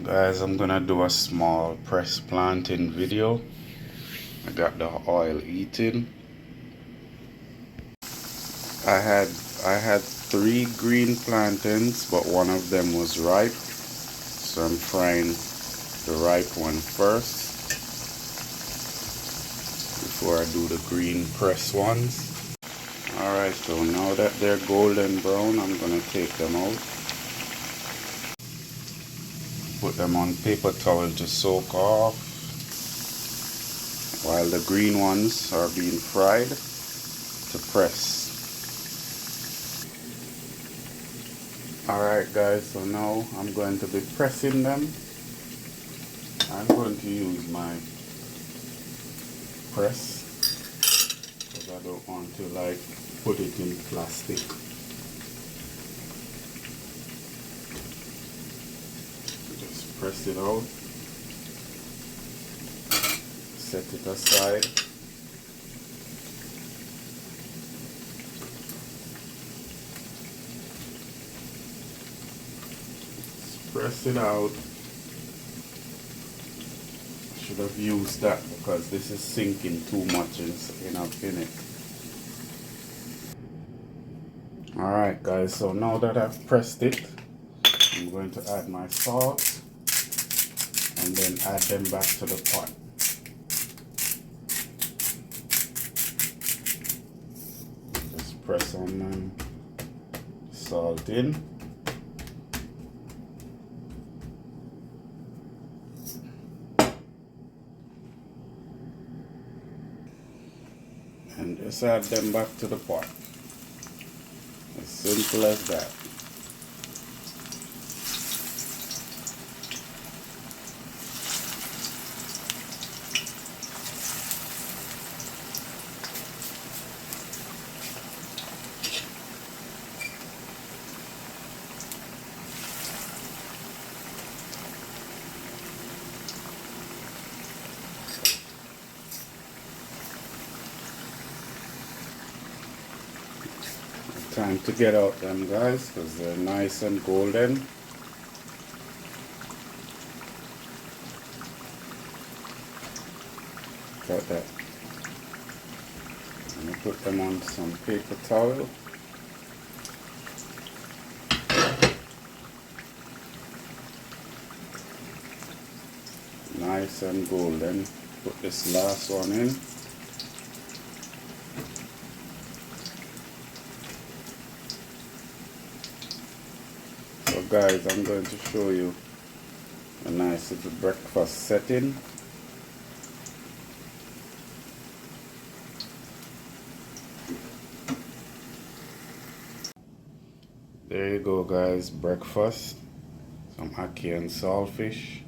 Guys, I'm gonna do a small press planting video. I got the oil eating. I had 3 green plantains, but one of them was ripe, so I'm frying the ripe one first before I do the green press ones. Alright, so now that they're golden brown, I'm gonna take them out. Put them on paper towel to soak off while the green ones are being fried to press. Alright guys, so now I'm going to be pressing them. I'm going to use my press because I don't want to put it in plastic. Just press it out, set it aside. Press it out. Should have used that because this is sinking too much in it. Alright guys, so now that I've pressed it, I'm going to add my salt and then add them back to the pot. Just press on them, salt in. And just add them back to the pot. As simple as that. Time to get out them guys because they're nice and golden. Got that. I'm going to put them on some paper towel. Nice and golden. Put this last one in. So guys, I'm going to show you a nice little breakfast setting. There you go guys, breakfast. Some ackee and saltfish.